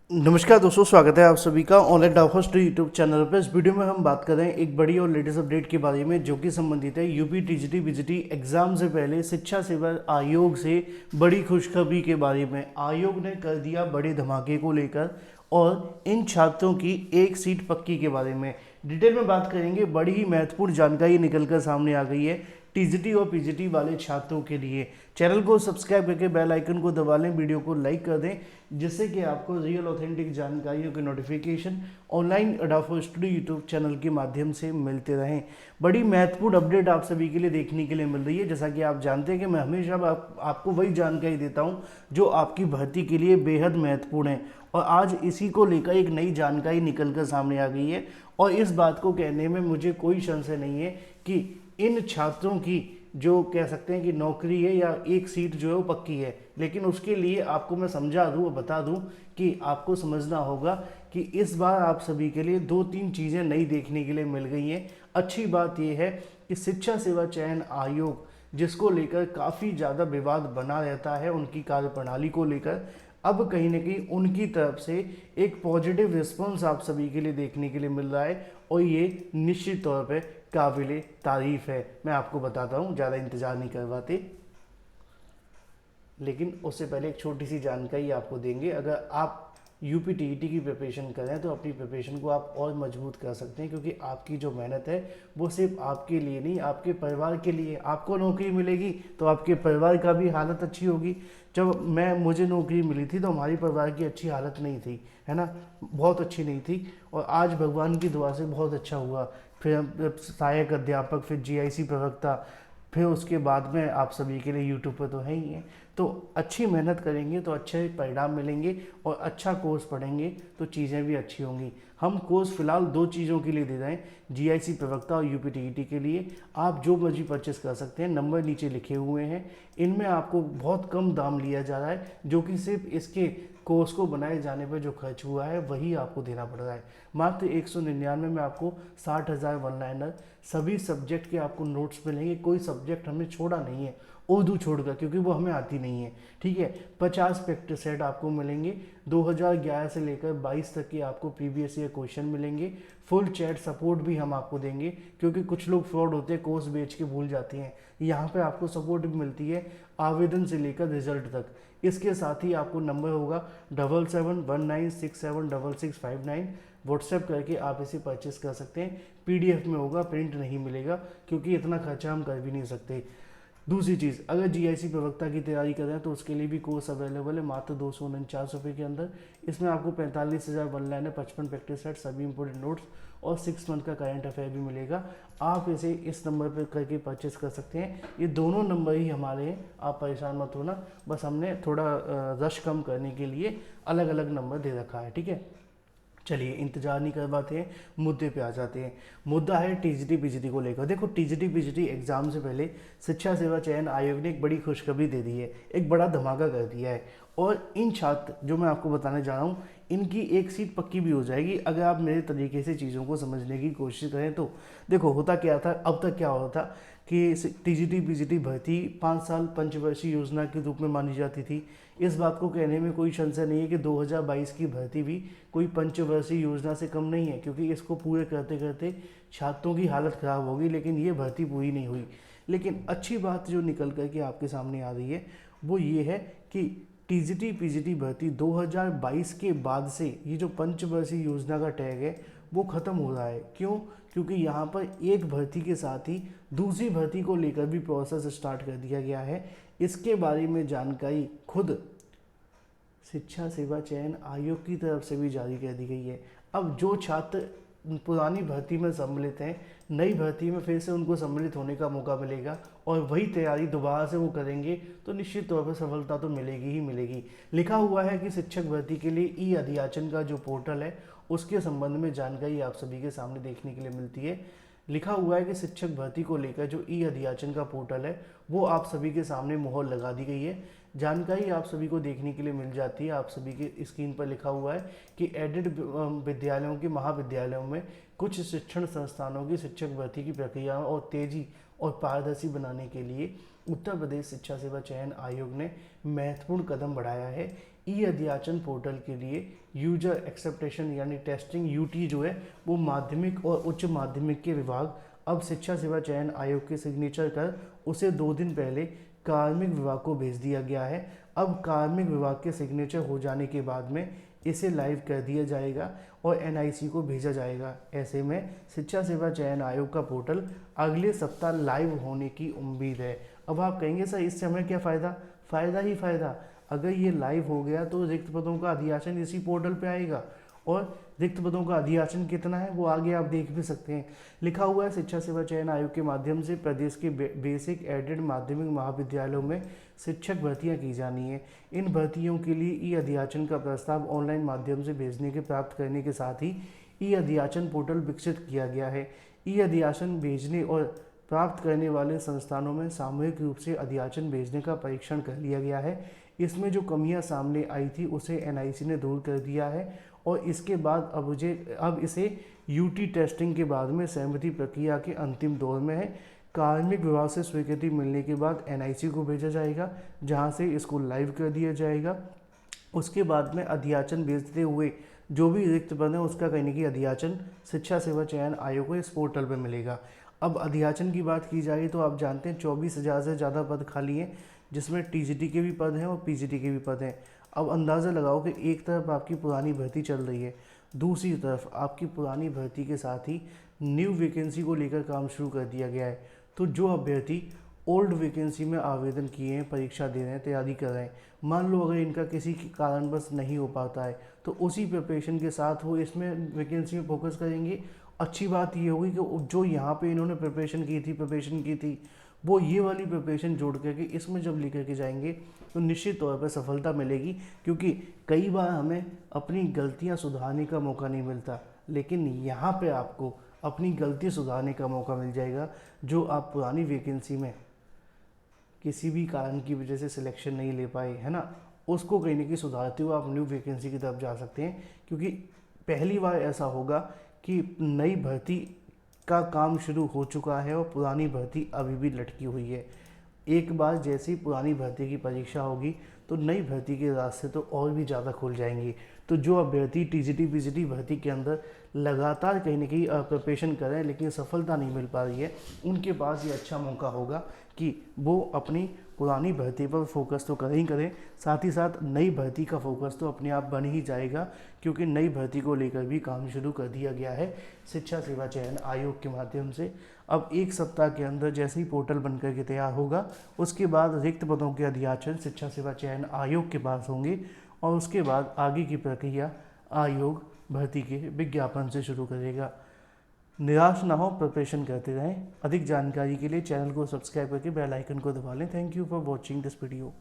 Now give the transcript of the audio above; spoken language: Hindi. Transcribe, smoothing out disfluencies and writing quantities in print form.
नमस्कार दोस्तों, स्वागत है आप सभी का ऑनलाइन डाउट यूट्यूब चैनल पर। इस वीडियो में हम बात कर रहे हैं एक बड़ी और लेटेस्ट अपडेट के बारे में जो कि संबंधित है यूपी टीजीटी बीजीटी एग्जाम से पहले शिक्षा सेवा आयोग से बड़ी खुशखबरी के बारे में। आयोग ने कर दिया बड़े धमाके को लेकर और इन छात्रों की एक सीट पक्की के बारे में डिटेल में बात करेंगे। बड़ी ही महत्वपूर्ण जानकारी निकलकर सामने आ गई है टीजीटी और पीजीटी वाले छात्रों के लिए। चैनल को सब्सक्राइब करके बेल आइकन को दबा लें, वीडियो को लाइक कर दें, जिससे कि आपको रियल ऑथेंटिक जानकारियों के नोटिफिकेशन ऑनलाइन अडाफो स्टूडियो यूट्यूब चैनल के माध्यम से मिलते रहें। बड़ी महत्वपूर्ण अपडेट आप सभी के लिए देखने के लिए मिल रही है। जैसा कि आप जानते हैं कि मैं हमेशा आपको वही जानकारी देता हूं जो आपकी भर्ती के लिए बेहद महत्वपूर्ण है, और आज इसी को लेकर एक नई जानकारी निकल कर सामने आ गई है। और इस बात को कहने में मुझे कोई संशय नहीं है कि इन छात्रों की जो कह सकते हैं कि नौकरी है या एक सीट जो है वो पक्की है। लेकिन उसके लिए आपको मैं समझा दूं और बता दूं कि आपको समझना होगा कि इस बार आप सभी के लिए दो तीन चीज़ें नई देखने के लिए मिल गई हैं। अच्छी बात यह है कि शिक्षा सेवा चयन आयोग, जिसको लेकर काफ़ी ज़्यादा विवाद बना रहता है उनकी कार्यप्रणाली को लेकर, अब कहीं ना कहीं उनकी तरफ से एक पॉजिटिव रिस्पॉन्स आप सभी के लिए देखने के लिए मिल रहा है, और ये निश्चित तौर पे काबिले तारीफ है। मैं आपको बताता हूँ, ज़्यादा इंतज़ार नहीं करवाते, लेकिन उससे पहले एक छोटी सी जानकारी आपको देंगे। अगर आप यूपी टीईटी की प्रिपरेशन करें तो अपनी प्रिपरेशन को आप और मजबूत कर सकते हैं, क्योंकि आपकी जो मेहनत है वो सिर्फ आपके लिए नहीं, आपके परिवार के लिए। आपको नौकरी मिलेगी तो आपके परिवार का भी हालत अच्छी होगी। जब मुझे नौकरी मिली थी तो हमारी परिवार की अच्छी हालत नहीं थी, है ना, बहुत अच्छी नहीं थी, और आज भगवान की दुआ से बहुत अच्छा हुआ। फिर सहायक अध्यापक, फिर जीआईसी प्रवक्ता, फिर उसके बाद में आप सभी के लिए यूट्यूब पर तो है ही है। तो अच्छी मेहनत करेंगे तो अच्छे परिणाम मिलेंगे, और अच्छा कोर्स पढ़ेंगे तो चीज़ें भी अच्छी होंगी। हम कोर्स फिलहाल दो चीज़ों के लिए दे रहे हैं, जीआईसी प्रवक्ता और यूपी टीईटी के लिए। आप जो मर्जी परचेस कर सकते हैं, नंबर नीचे लिखे हुए हैं। इनमें आपको बहुत कम दाम लिया जा रहा है, जो कि सिर्फ इसके कोर्स को बनाए जाने पर जो खर्च हुआ है वही आपको देना पड़ रहा है। मात्र 199 में आपको 60,000 वन लाइनर, सभी सब्जेक्ट के आपको नोट्स मिलेंगे। कोई सब्जेक्ट हमने छोड़ा नहीं है उर्दू छोड़कर, क्योंकि वो हमें आती नहीं है, ठीक है। 50 प्रैक्टिस सेट आपको मिलेंगे। 2011 से लेकर 22 तक के आपको प्रीवियस ईयर क्वेश्चन मिलेंगे। फुल चैट सपोर्ट भी हम आपको देंगे, क्योंकि कुछ लोग फ्रॉड होते हैं, कोर्स बेच के भूल जाते हैं। यहाँ पे आपको सपोर्ट भी मिलती है आवेदन से लेकर रिजल्ट तक। इसके साथ ही आपको नंबर होगा 7719676659। व्हाट्सएप करके आप इसे परचेस कर सकते हैं। पीडीएफ में होगा, प्रिंट नहीं मिलेगा, क्योंकि इतना खर्चा हम कर भी नहीं सकते। दूसरी चीज़, अगर जीआईसी प्रवक्ता की तैयारी कर रहे हैं तो उसके लिए भी कोर्स अवेलेबल है मात्र 249 रुपये के अंदर। इसमें आपको 45,000 वन लाइन है, 55 प्रैक्टिस सेट, सभी इंपोर्टेंट नोट्स और 6 मंथ का करंट अफेयर भी मिलेगा। आप इसे इस नंबर पर करके परचेस कर सकते हैं। ये दोनों नंबर ही हमारे हैं, आप परेशान मत होना। बस हमने थोड़ा रश कम करने के लिए अलग अलग नंबर दे रखा है, ठीक है। चलिए इंतजार नहीं करवाते हैं, मुद्दे पे आ जाते हैं। मुद्दा है टीजीटी पीजीटी को लेकर। देखो, टीजीटी पीजीटी एग्जाम से पहले शिक्षा सेवा चयन आयोग ने एक बड़ी खुशखबरी दे दी है, एक बड़ा धमाका कर दिया है। और इन छात्र जो मैं आपको बताने जा रहा हूँ, इनकी एक सीट पक्की भी हो जाएगी अगर आप मेरे तरीके से चीज़ों को समझने की कोशिश करें तो। देखो, होता क्या था, अब तक क्या होता था कि टीजीटी पीजीटी भर्ती 5 साल पंचवर्षीय योजना के रूप में मानी जाती थी। इस बात को कहने में कोई संशय नहीं है कि 2022 की भर्ती भी कोई पंचवर्षीय योजना से कम नहीं है, क्योंकि इसको पूरे करते करते छात्रों की हालत ख़राब होगी, लेकिन ये भर्ती पूरी नहीं हुई। लेकिन अच्छी बात जो निकल कर के आपके सामने आ रही है वो ये है कि टीजीटी पीजीटी भर्ती 2022 के बाद से ये जो पंचवर्षीय योजना का टैग है वो ख़त्म हो रहा है। क्यों? क्योंकि यहाँ पर एक भर्ती के साथ ही दूसरी भर्ती को लेकर भी प्रोसेस स्टार्ट कर दिया गया है। इसके बारे में जानकारी खुद शिक्षा सेवा चयन आयोग की तरफ से भी जारी कर दी गई है। अब जो छात्र पुरानी भर्ती में सम्मिलित हैं, नई भर्ती में फिर से उनको सम्मिलित होने का मौका मिलेगा, और वही तैयारी दोबारा से वो करेंगे तो निश्चित तौर पर सफलता तो मिलेगी ही मिलेगी। लिखा हुआ है कि शिक्षक भर्ती के लिए ई अध्याचन का जो पोर्टल है उसके संबंध में जानकारी आप सभी के सामने देखने के लिए मिलती है। लिखा हुआ है कि शिक्षक भर्ती को लेकर जो ई अध्याचन का पोर्टल है वो आप सभी के सामने मोहर लगा दी गई है। जानकारी आप सभी को देखने के लिए मिल जाती है। आप सभी के स्क्रीन पर लिखा हुआ है कि एडेड विद्यालयों के महाविद्यालयों में कुछ शिक्षण संस्थानों की शिक्षक भर्ती की प्रक्रिया और तेजी और पारदर्शी बनाने के लिए उत्तर प्रदेश शिक्षा सेवा चयन आयोग ने महत्वपूर्ण कदम बढ़ाया है। ई अध्याचन पोर्टल के लिए यूजर एक्सेप्टेशन यानी टेस्टिंग यूटी जो है वो माध्यमिक और उच्च माध्यमिक के विभाग अब शिक्षा सेवा चयन आयोग के सिग्नेचर कर उसे 2 दिन पहले कार्मिक विभाग को भेज दिया गया है। अब कार्मिक विभाग के सिग्नेचर हो जाने के बाद में इसे लाइव कर दिया जाएगा और एनआईसी को भेजा जाएगा। ऐसे में शिक्षा सेवा चयन आयोग का पोर्टल अगले सप्ताह लाइव होने की उम्मीद है। अब आप कहेंगे सर इससे हमें क्या फ़ायदा? फ़ायदा ही फ़ायदा। अगर ये लाइव हो गया तो रिक्त पदों का अधियाचन इसी पोर्टल पे आएगा और रिक्त पदों का अधियाचन कितना है वो आगे आप देख भी सकते हैं। लिखा हुआ है शिक्षा सेवा चयन आयोग के माध्यम से प्रदेश के बेसिक एडेड माध्यमिक महाविद्यालयों में शिक्षक भर्तियां की जानी है। इन भर्तियों के लिए ई अधियाचन का प्रस्ताव ऑनलाइन माध्यम से भेजने के प्राप्त करने के साथ ही ई अधियाचन पोर्टल विकसित किया गया है। ई अधियाचन भेजने और प्राप्त करने वाले संस्थानों में सामूहिक रूप से अधियाचन भेजने का परीक्षण कर लिया गया है। इसमें जो कमियां सामने आई थी उसे एनआईसी ने दूर कर दिया है और इसके बाद अब इसे यूटी टेस्टिंग के बाद में सहमति प्रक्रिया के अंतिम दौर में है। कार्मिक विभाग से स्वीकृति मिलने के बाद एनआईसी को भेजा जाएगा जहां से इसको लाइव कर दिया जाएगा। उसके बाद में अधियाचन भेजते हुए जो भी रिक्त पद है उसका कहने की अधियाचन शिक्षा सेवा चयन आयोग को इस पोर्टल पर मिलेगा। अब अधियाचन की बात की जाए तो आप जानते हैं 24,000 से ज़्यादा पद खाली हैं जिसमें टीजीटी के भी पद हैं और पीजीटी के भी पद हैं। अब अंदाज़ा लगाओ कि एक तरफ आपकी पुरानी भर्ती चल रही है, दूसरी तरफ आपकी पुरानी भर्ती के साथ ही न्यू वैकेंसी को लेकर काम शुरू कर दिया गया है। तो जो अभ्यर्थी ओल्ड वैकेंसी में आवेदन किए हैं, परीक्षा दे रहे हैं, तैयारी कर रहे हैं, मान लो अगर इनका किसी के कारणवश नहीं हो पाता है तो उसी प्रिपरेशन के साथ वो इसमें वैकेंसी में फोकस करेंगे। अच्छी बात ये होगी कि जो यहाँ पे इन्होंने प्रिपरेशन की थी वो ये वाली प्रिपरेशन जोड़ करके इसमें जब लेकर के जाएंगे तो निश्चित तौर पर सफलता मिलेगी। क्योंकि कई बार हमें अपनी गलतियां सुधारने का मौका नहीं मिलता, लेकिन यहाँ पे आपको अपनी गलती सुधारने का मौका मिल जाएगा। जो आप पुरानी वैकेंसी में किसी भी कारण की वजह से सिलेक्शन नहीं ले पाए है ना, उसको कहीं ना कहीं सुधारते हुए आप न्यू वैकेंसी की तरफ जा सकते हैं। क्योंकि पहली बार ऐसा होगा कि नई भर्ती का काम शुरू हो चुका है और पुरानी भर्ती अभी भी लटकी हुई है। एक बार जैसे ही पुरानी भर्ती की परीक्षा होगी तो नई भर्ती के रास्ते तो और भी ज़्यादा खुल जाएंगे। तो जो अभ्यर्थी टीजीटी पीजीटी भर्ती के अंदर लगातार कहीं ना कहीं प्रिपरेशन कर रहे हैं लेकिन सफलता नहीं मिल पा रही है, उनके पास ये अच्छा मौका होगा कि वो अपनी पुरानी भर्ती पर फोकस तो करें ही करें, साथ ही साथ नई भर्ती का फोकस तो अपने आप बन ही जाएगा। क्योंकि नई भर्ती को लेकर भी काम शुरू कर दिया गया है शिक्षा सेवा चयन आयोग के माध्यम से। अब एक सप्ताह के अंदर जैसे ही पोर्टल बनकर के तैयार होगा उसके बाद रिक्त पदों के अधियाचन शिक्षा सेवा चयन आयोग के पास होंगे और उसके बाद आगे की प्रक्रिया आयोग भर्ती के विज्ञापन से शुरू करेगा। निराश ना हो, प्रिपरेशन करते रहें। अधिक जानकारी के लिए चैनल को सब्सक्राइब करके बेल आइकन को दबा लें। Thank you for watching this video.